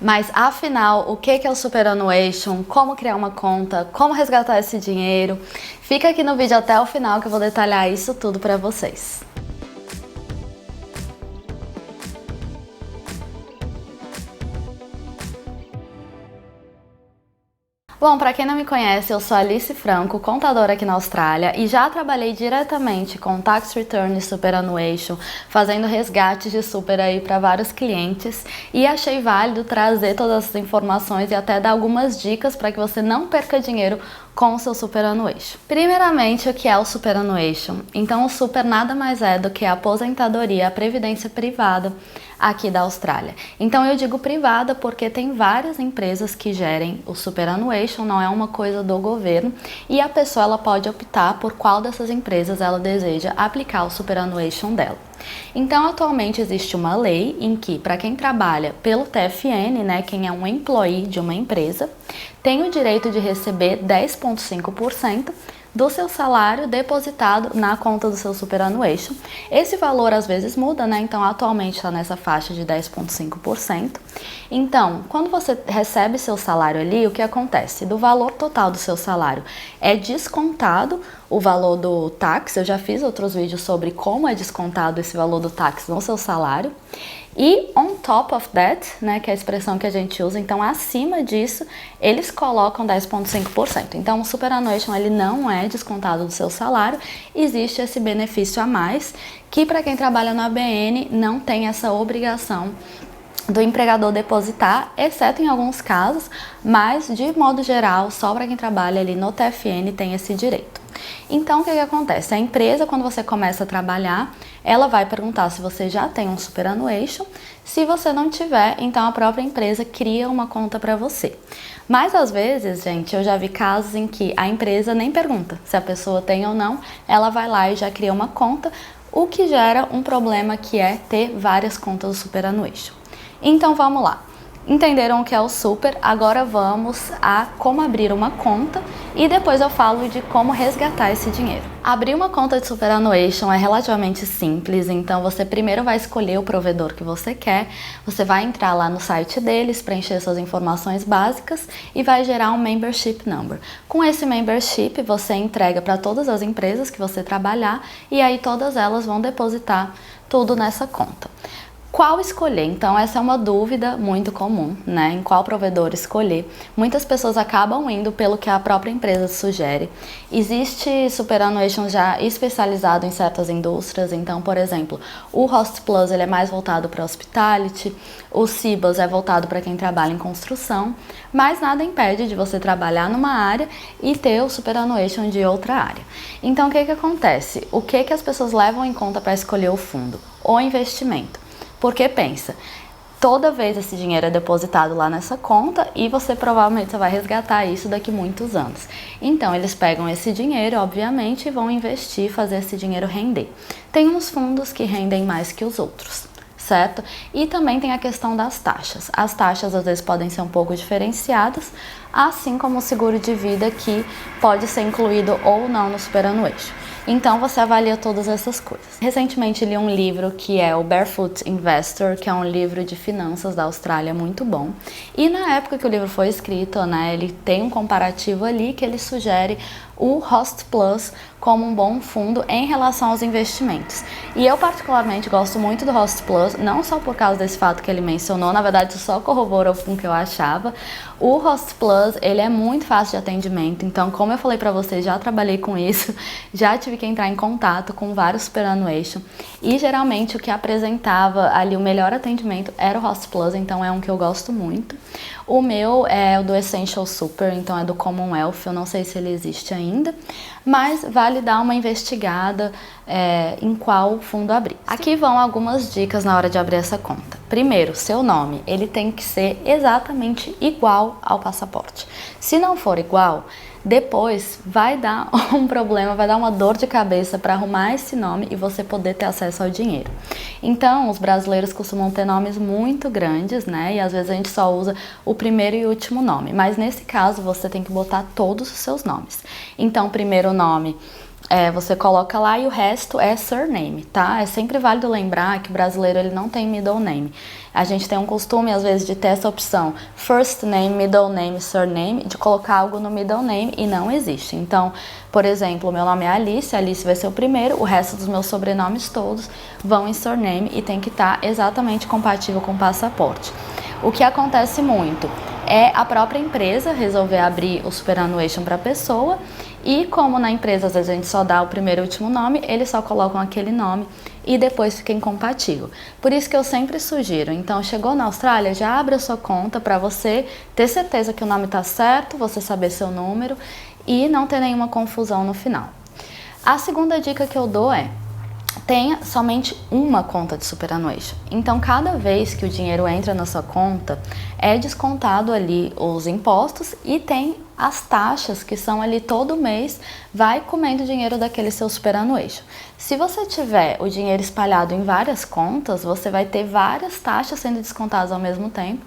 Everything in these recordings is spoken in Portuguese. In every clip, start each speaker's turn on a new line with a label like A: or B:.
A: Mas afinal, o que é o Superannuation? Como criar uma conta? Como resgatar esse dinheiro? Fica aqui no vídeo até o final que eu vou detalhar isso tudo para vocês. Bom, para quem não me conhece, eu sou Alice Franco, contadora aqui na Austrália e já trabalhei diretamente com Tax Return e Superannuation, fazendo resgates de super aí para vários clientes e achei válido trazer todas essas informações e até dar algumas dicas para que você não perca dinheiro com o seu Superannuation. Primeiramente, o que é o Superannuation? Então, o super nada mais é do que a aposentadoria, a previdência privada aqui da Austrália. Então eu digo privada porque tem várias empresas que gerem o Superannuation, não é uma coisa do governo, e a pessoa ela pode optar por qual dessas empresas ela deseja aplicar o Superannuation dela. Então atualmente existe uma lei em que para quem trabalha pelo TFN, né, quem é um employee de uma empresa, tem o direito de receber 10,5% do seu salário depositado na conta do seu Superannuation. Esse valor às vezes muda, né? Então atualmente está nessa faixa de 10,5%. Então, quando você recebe seu salário ali, o que acontece? Do valor total do seu salário é descontado o valor do tax. Eu já fiz outros vídeos sobre como é descontado esse valor do tax no seu salário. E on top of that, né, que é a expressão que a gente usa, então acima disso, eles colocam 10,5%. Então o Superannuation ele não é descontado do seu salário, existe esse benefício a mais, que para quem trabalha na ABN não tem essa obrigação do empregador depositar, exceto em alguns casos, mas de modo geral, só para quem trabalha ali no TFN tem esse direito. Então, o que acontece? A empresa, quando você começa a trabalhar, ela vai perguntar se você já tem um Superannuation. Se você não tiver, então a própria empresa cria uma conta para você. Mas às vezes, gente, eu já vi casos em que a empresa nem pergunta se a pessoa tem ou não, ela vai lá e já cria uma conta, o que gera um problema que é ter várias contas do Superannuation. Então vamos lá. Entenderam o que é o super? Agora vamos a como abrir uma conta e depois eu falo de como resgatar esse dinheiro. Abrir uma conta de Superannuation é relativamente simples, então você primeiro vai escolher o provedor que você quer, você vai entrar lá no site deles, preencher suas informações básicas e vai gerar um membership number. Com esse membership você entrega para todas as empresas que você trabalhar e aí todas elas vão depositar tudo nessa conta. Qual escolher? Então essa é uma dúvida muito comum, né? Em qual provedor escolher. Muitas pessoas acabam indo pelo que a própria empresa sugere. Existe Superannuation já especializado em certas indústrias, então, por exemplo, o Hostplus ele é mais voltado para hospitality, o Cibus é voltado para quem trabalha em construção, mas nada impede de você trabalhar numa área e ter o Superannuation de outra área. Então o que acontece? O que as pessoas levam em conta para escolher o fundo? O investimento. Porque pensa, toda vez esse dinheiro é depositado lá nessa conta e você provavelmente vai resgatar isso daqui a muitos anos. Então eles pegam esse dinheiro, obviamente, e vão investir, fazer esse dinheiro render. Tem uns fundos que rendem mais que os outros, certo? E também tem a questão das taxas. As taxas às vezes podem ser um pouco diferenciadas, assim como o seguro de vida que pode ser incluído ou não no Superannuation. Então você avalia todas essas coisas. Recentemente li um livro que é o Barefoot Investor, que é um livro de finanças da Austrália muito bom. E na época que o livro foi escrito, né, ele tem um comparativo ali que ele sugere o Hostplus como um bom fundo em relação aos investimentos. E eu particularmente gosto muito do Hostplus, não só por causa desse fato que ele mencionou, na verdade isso só corroborou com o que eu achava. O Hostplus, ele é muito fácil de atendimento, então como eu falei pra vocês, já trabalhei com isso, já tive que entrar em contato com vários Superannuation e geralmente o que apresentava ali o melhor atendimento era o Hostplus, então é um que eu gosto muito. O meu é o do Essential Super, então é do Commonwealth, eu não sei se ele existe ainda, mas vale dar uma investigada em qual fundo abrir. Aqui vão algumas dicas na hora de abrir essa conta. Primeiro, seu nome, ele tem que ser exatamente igual ao passaporte. Se não for igual, depois vai dar um problema, vai dar uma dor de cabeça para arrumar esse nome e você poder ter acesso ao dinheiro. Então, os brasileiros costumam ter nomes muito grandes, né? E às vezes a gente só usa o primeiro e último nome. Mas nesse caso, você tem que botar todos os seus nomes. Então, primeiro nome você coloca lá e o resto é surname, tá? É sempre válido lembrar que o brasileiro ele não tem middle name. A gente tem um costume, às vezes, de ter essa opção first name, middle name, surname, de colocar algo no middle name e não existe. Então, por exemplo, meu nome é Alice, Alice vai ser o primeiro, o resto dos meus sobrenomes todos vão em surname e tem que estar exatamente compatível com o passaporte. O que acontece muito é a própria empresa resolver abrir o superannuation para a pessoa e como na empresa às vezes a gente só dá o primeiro e último nome, eles só colocam aquele nome e depois fica incompatível. Por isso que eu sempre sugiro, então chegou na Austrália, já abre a sua conta para você ter certeza que o nome está certo, você saber seu número e não ter nenhuma confusão no final. A segunda dica que eu dou é: tenha somente uma conta de superannuation. Então, cada vez que o dinheiro entra na sua conta, é descontado ali os impostos e tem as taxas que são ali todo mês, vai comendo dinheiro daquele seu superannuation. Se você tiver o dinheiro espalhado em várias contas, você vai ter várias taxas sendo descontadas ao mesmo tempo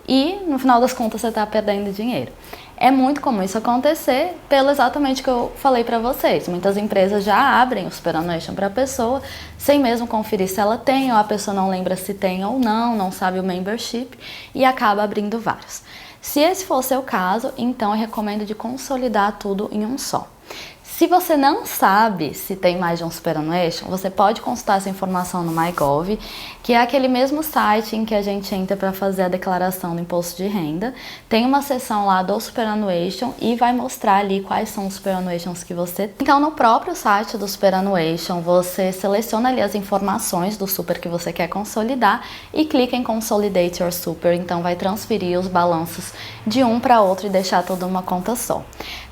A: e no final das contas você está perdendo dinheiro. É muito comum isso acontecer pelo exatamente que eu falei para vocês. Muitas empresas já abrem o superannuation para a pessoa sem mesmo conferir se ela tem ou a pessoa não lembra se tem ou não sabe o membership e acaba abrindo vários. Se esse for o seu caso, então eu recomendo de consolidar tudo em um só. Se você não sabe se tem mais de um superannuation, você pode consultar essa informação no MyGov, que é aquele mesmo site em que a gente entra para fazer a declaração do imposto de renda. Tem uma seção lá do superannuation e vai mostrar ali quais são os superannuations que você tem. Então, no próprio site do superannuation, você seleciona ali as informações do super que você quer consolidar e clica em Consolidate Your Super. Então, vai transferir os balanços de um para outro e deixar tudo uma conta só.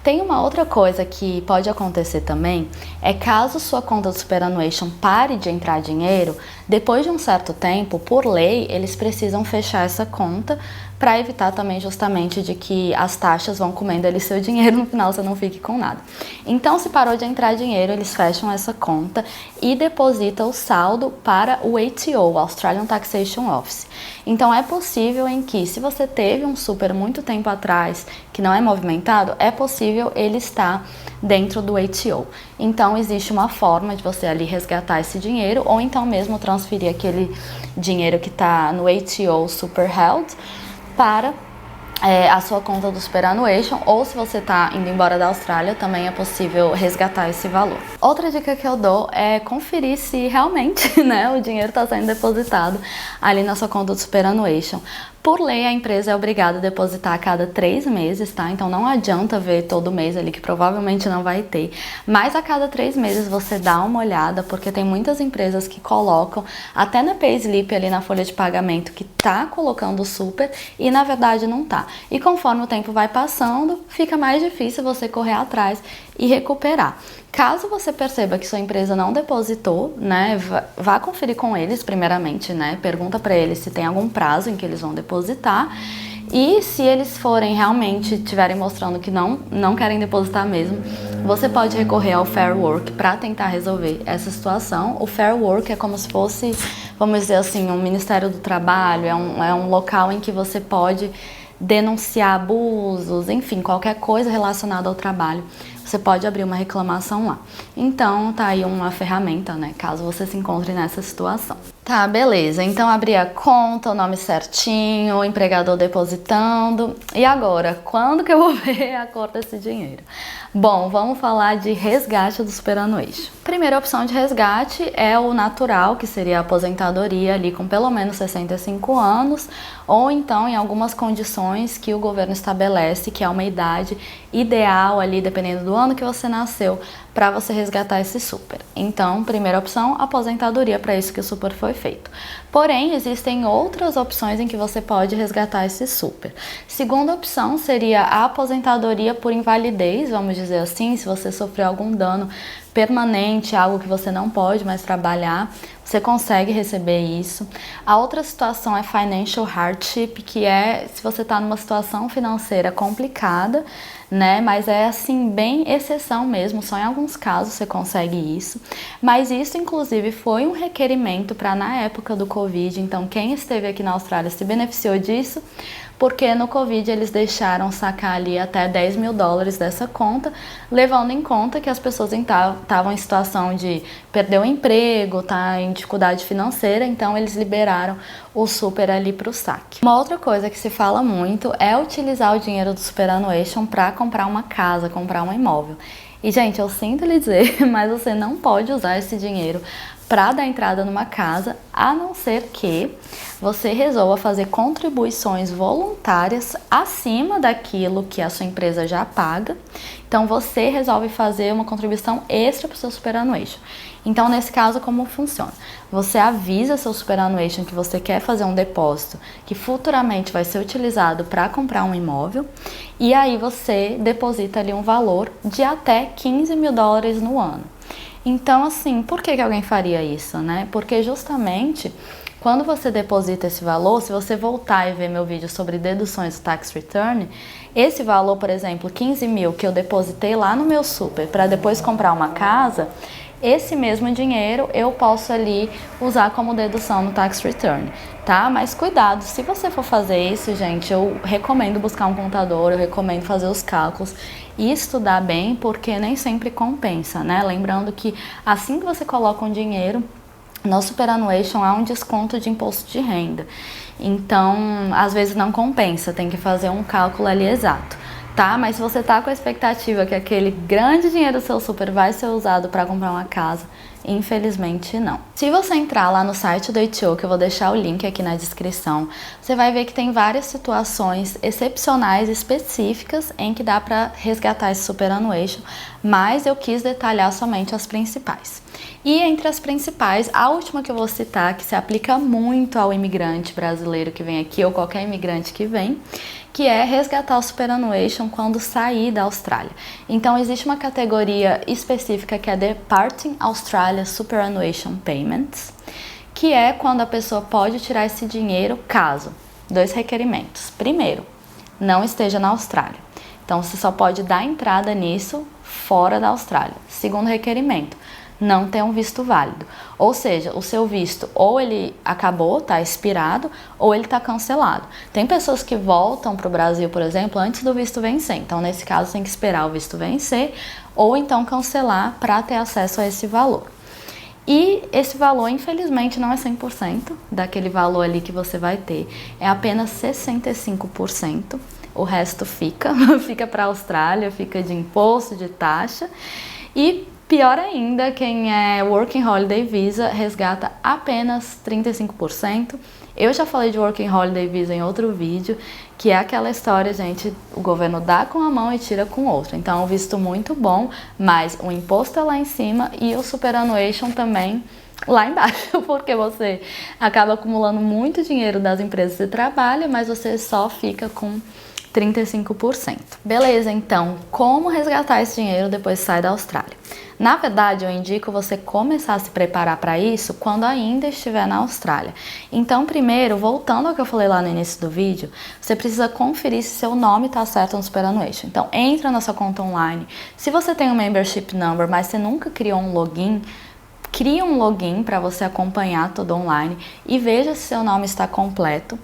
A: Tem uma outra coisa que pode acontecer também, é caso sua conta do superannuation pare de entrar dinheiro, depois de um certo tempo, por lei, eles precisam fechar essa conta para evitar também justamente de que as taxas vão comendo ali seu dinheiro, no final você não fique com nada. Então, se parou de entrar dinheiro, eles fecham essa conta e depositam o saldo para o ATO, o Australian Taxation Office. Então, é possível em que, se você teve um super muito tempo atrás que não é movimentado, é possível ele estar dentro do ATO. Então, existe uma forma de você ali resgatar esse dinheiro ou então mesmo transferir aquele dinheiro que está no ATO Super Held para a sua conta do superannuation, ou se você está indo embora da Austrália, também é possível resgatar esse valor. Outra dica que eu dou é conferir se realmente, né, o dinheiro está sendo depositado ali na sua conta do superannuation. Por lei, a empresa é obrigada a depositar a cada 3 meses, tá? Então não adianta ver todo mês ali, que provavelmente não vai ter. Mas a cada 3 meses você dá uma olhada, porque tem muitas empresas que colocam, até na payslip ali na folha de pagamento, que tá colocando super e na verdade não tá. E conforme o tempo vai passando, fica mais difícil você correr atrás e recuperar. Caso você perceba que sua empresa não depositou, né, vá conferir com eles primeiramente, né, pergunta para eles se tem algum prazo em que eles vão depositar e se eles forem realmente estiverem mostrando que não querem depositar mesmo, você pode recorrer ao Fair Work para tentar resolver essa situação. O Fair Work é como se fosse, vamos dizer assim, um Ministério do Trabalho, é um local em que você pode denunciar abusos, enfim, qualquer coisa relacionada ao trabalho. Você pode abrir uma reclamação lá. Então, tá aí uma ferramenta, né? Caso você se encontre nessa situação. Tá, beleza. Então, abri a conta, o nome certinho, o empregador depositando. E agora, quando que eu vou ver a cor desse dinheiro? Bom, vamos falar de resgate do superannuation. Primeira opção de resgate é o natural, que seria a aposentadoria ali com pelo menos 65 anos, ou então em algumas condições que o governo estabelece, que é uma idade ideal ali, dependendo do ano que você nasceu, para você resgatar esse super. Então, primeira opção, aposentadoria, para isso que o super foi feito. Porém, existem outras opções em que você pode resgatar esse super. Segunda opção seria a aposentadoria por invalidez, vamos dizer assim, se você sofreu algum dano permanente, algo que você não pode mais trabalhar, você consegue receber isso. A outra situação é financial hardship, que é se você está numa situação financeira complicada, né? Mas é assim, bem exceção mesmo, só em alguns casos você consegue isso. Mas isso, inclusive, foi um requerimento para na época do Covid, então quem esteve aqui na Austrália se beneficiou disso, porque no Covid eles deixaram sacar ali até 10 mil dólares dessa conta, levando em conta que as pessoas estavam em situação de perder o emprego, tá em dificuldade financeira, então eles liberaram o super ali para o saque. Uma outra coisa que se fala muito é utilizar o dinheiro do Superannuation para comprar uma casa, comprar um imóvel. E, gente, eu sinto lhe dizer, mas você não pode usar esse dinheiro para dar entrada numa casa, a não ser que você resolva fazer contribuições voluntárias acima daquilo que a sua empresa já paga. Então, você resolve fazer uma contribuição extra para o seu Superannuation. Então, nesse caso, como funciona? Você avisa seu Superannuation que você quer fazer um depósito que futuramente vai ser utilizado para comprar um imóvel, e aí você deposita ali um valor de até 15 mil dólares no ano. Então, assim, por que alguém faria isso, né? Porque justamente quando você deposita esse valor, se você voltar e ver meu vídeo sobre deduções do Tax Return, esse valor, por exemplo, 15 mil que eu depositei lá no meu super para depois comprar uma casa, esse mesmo dinheiro eu posso ali usar como dedução no Tax Return, tá? Mas cuidado, se você for fazer isso, gente, eu recomendo buscar um contador, eu recomendo fazer os cálculos e estudar bem, porque nem sempre compensa, né? Lembrando que assim que você coloca um dinheiro no Superannuation há um desconto de imposto de renda. Então, às vezes não compensa, tem que fazer um cálculo ali exato. Tá? Mas se você tá com a expectativa que aquele grande dinheiro do seu super vai ser usado para comprar uma casa, infelizmente não. Se você entrar lá no site do HO, que eu vou deixar o link aqui na descrição, você vai ver que tem várias situações excepcionais específicas em que dá para resgatar esse Superannuation, mas eu quis detalhar somente as principais. E entre as principais, a última que eu vou citar, que se aplica muito ao imigrante brasileiro que vem aqui ou qualquer imigrante que vem, que é resgatar o Superannuation quando sair da Austrália. Então, existe uma categoria específica que é Departing Australia Superannuation Payments, que é quando a pessoa pode tirar esse dinheiro caso, 2 requerimentos. Primeiro, não esteja na Austrália. Então, você só pode dar entrada nisso fora da Austrália. Segundo requerimento, não tem um visto válido. Ou seja, o seu visto ou ele acabou, está expirado, ou ele está cancelado. Tem pessoas que voltam para o Brasil, por exemplo, antes do visto vencer. Então, nesse caso, tem que esperar o visto vencer ou então cancelar para ter acesso a esse valor. E esse valor, infelizmente, não é 100% daquele valor ali que você vai ter. É apenas 65%. O resto fica para a Austrália, fica de imposto, de taxa. E pior ainda, quem é Working Holiday Visa resgata apenas 35%. Eu já falei de Working Holiday Visa em outro vídeo, que é aquela história, gente, o governo dá com a mão e tira com outra. Então, é um visto muito bom, mas o imposto é lá em cima e o Superannuation também lá embaixo, porque você acaba acumulando muito dinheiro das empresas de trabalho, mas você só fica com 35%. Beleza, então, como resgatar esse dinheiro depois que sai da Austrália? Na verdade, eu indico você começar a se preparar para isso quando ainda estiver na Austrália. Então, primeiro, voltando ao que eu falei lá no início do vídeo, você precisa conferir se seu nome está certo no Superannuation. Então, entra na sua conta online. Se você tem um membership number, mas você nunca criou um login, cria um login para você acompanhar tudo online e veja se seu nome está completo.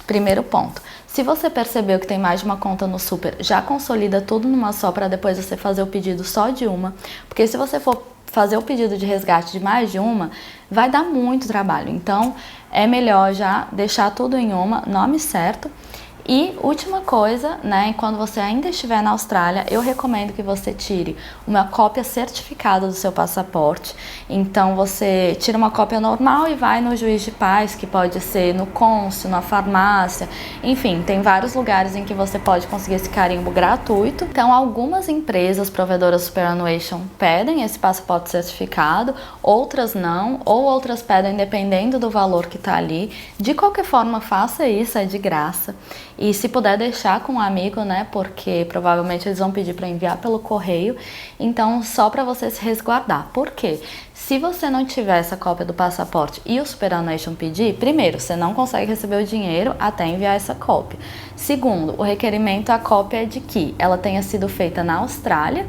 A: Primeiro ponto. Se você percebeu que tem mais de uma conta no super, já consolida tudo numa só para depois você fazer o pedido só de uma. Porque se você for fazer o pedido de resgate de mais de uma, vai dar muito trabalho. Então, é melhor já deixar tudo em uma, nome certo. E última coisa, né, quando você ainda estiver na Austrália, eu recomendo que você tire uma cópia certificada do seu passaporte. Então você tira uma cópia normal e vai no juiz de paz, que pode ser no cônsul, na farmácia, enfim, tem vários lugares em que você pode conseguir esse carimbo gratuito. Então algumas empresas provedoras Superannuation pedem esse passaporte certificado, outras não, ou outras pedem dependendo do valor que está ali. De qualquer forma, faça isso, é de graça. E se puder deixar com um amigo, né, porque provavelmente eles vão pedir para enviar pelo correio, então só para você se resguardar. Por quê? Se você não tiver essa cópia do passaporte e o Superannuation pedir, primeiro, você não consegue receber o dinheiro até enviar essa cópia. Segundo, o requerimento, a cópia é de que ela tenha sido feita na Austrália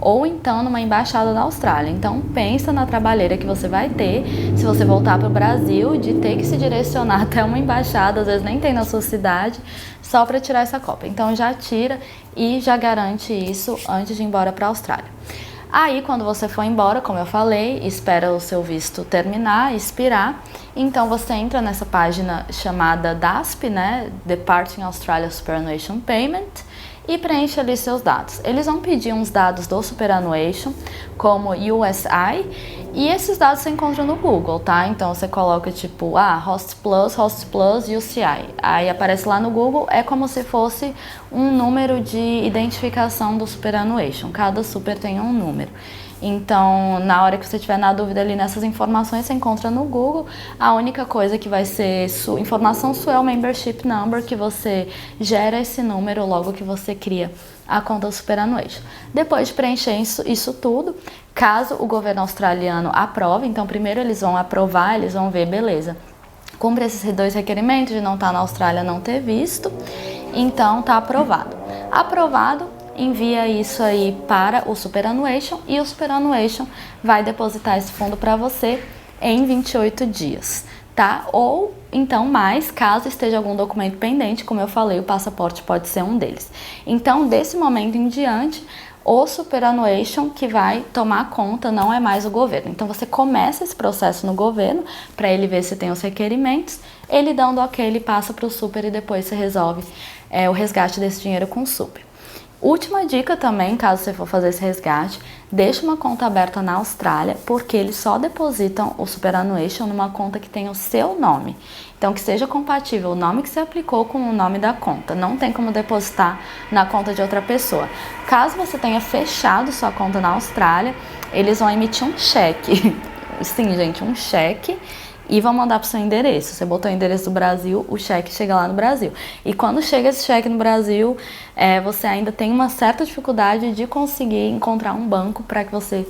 A: ou então numa embaixada da Austrália. Então pensa na trabalheira que você vai ter se você voltar para o Brasil, de ter que se direcionar até uma embaixada, às vezes nem tem na sua cidade, só para tirar essa cópia. Então já tira e já garante isso antes de ir embora para a Austrália. Aí, quando você for embora, como eu falei, espera o seu visto terminar, expirar. Então, você entra nessa página chamada DASP, né? Departing Australia Superannuation Payment, e preenche ali seus dados. Eles vão pedir uns dados do Superannuation, como USI, e esses dados você encontra no Google, tá? Então, você coloca tipo, Host Plus, UCI. Aí aparece lá no Google, é como se fosse um número de identificação do Superannuation. Cada super tem um número. Então, na hora que você estiver na dúvida ali nessas informações, você encontra no Google. A única coisa que vai ser informação sua é o Membership Number, que você gera esse número logo que você cria a conta do Superannuation. Depois de preencher isso tudo, caso o governo australiano aprove, então primeiro eles vão aprovar, eles vão ver, beleza, cumpre esses 2 requerimentos de não estar na Austrália, não ter visto, então tá aprovado. Aprovado, envia isso aí para o Superannuation e o Superannuation vai depositar esse fundo para você em 28 dias, tá? Ou então mais, caso esteja algum documento pendente, como eu falei, o passaporte pode ser um deles. Então, desse momento em diante, o Superannuation que vai tomar conta, não é mais o governo. Então, você começa esse processo no governo, para ele ver se tem os requerimentos, ele dando ok, ele passa para o Super e depois você resolve o resgate desse dinheiro com o Super. Última dica também, caso você for fazer esse resgate, deixe uma conta aberta na Austrália, porque eles só depositam o Superannuation numa conta que tenha o seu nome. Então, que seja compatível o nome que você aplicou com o nome da conta. Não tem como depositar na conta de outra pessoa. Caso você tenha fechado sua conta na Austrália, eles vão emitir um cheque. Sim, gente, um cheque. E vão mandar para o seu endereço. Você botou o endereço do Brasil, o cheque chega lá no Brasil. E quando chega esse cheque no Brasil, você ainda tem uma certa dificuldade de conseguir encontrar um banco para que você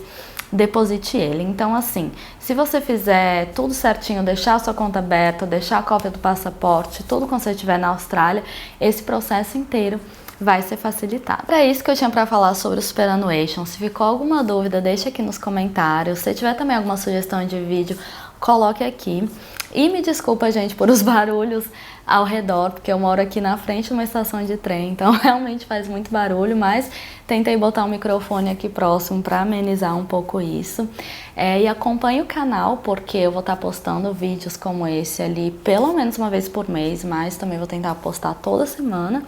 A: deposite ele. Então, assim, se você fizer tudo certinho, deixar a sua conta aberta, deixar a cópia do passaporte, tudo quando você estiver na Austrália, esse processo inteiro vai ser facilitado. Era isso que eu tinha para falar sobre o Superannuation. Se ficou alguma dúvida, deixa aqui nos comentários. Se tiver também alguma sugestão de vídeo, coloque aqui. E me desculpa, gente, por os barulhos ao redor, porque eu moro aqui na frente de uma estação de trem, então realmente faz muito barulho, mas tentei botar o microfone aqui próximo para amenizar um pouco isso. E acompanhe o canal, porque eu vou estar postando vídeos como esse ali pelo menos uma vez por mês, mas também vou tentar postar toda semana.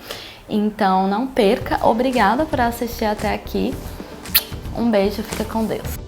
A: Então não perca. Obrigada por assistir até aqui. Um beijo, fica com Deus.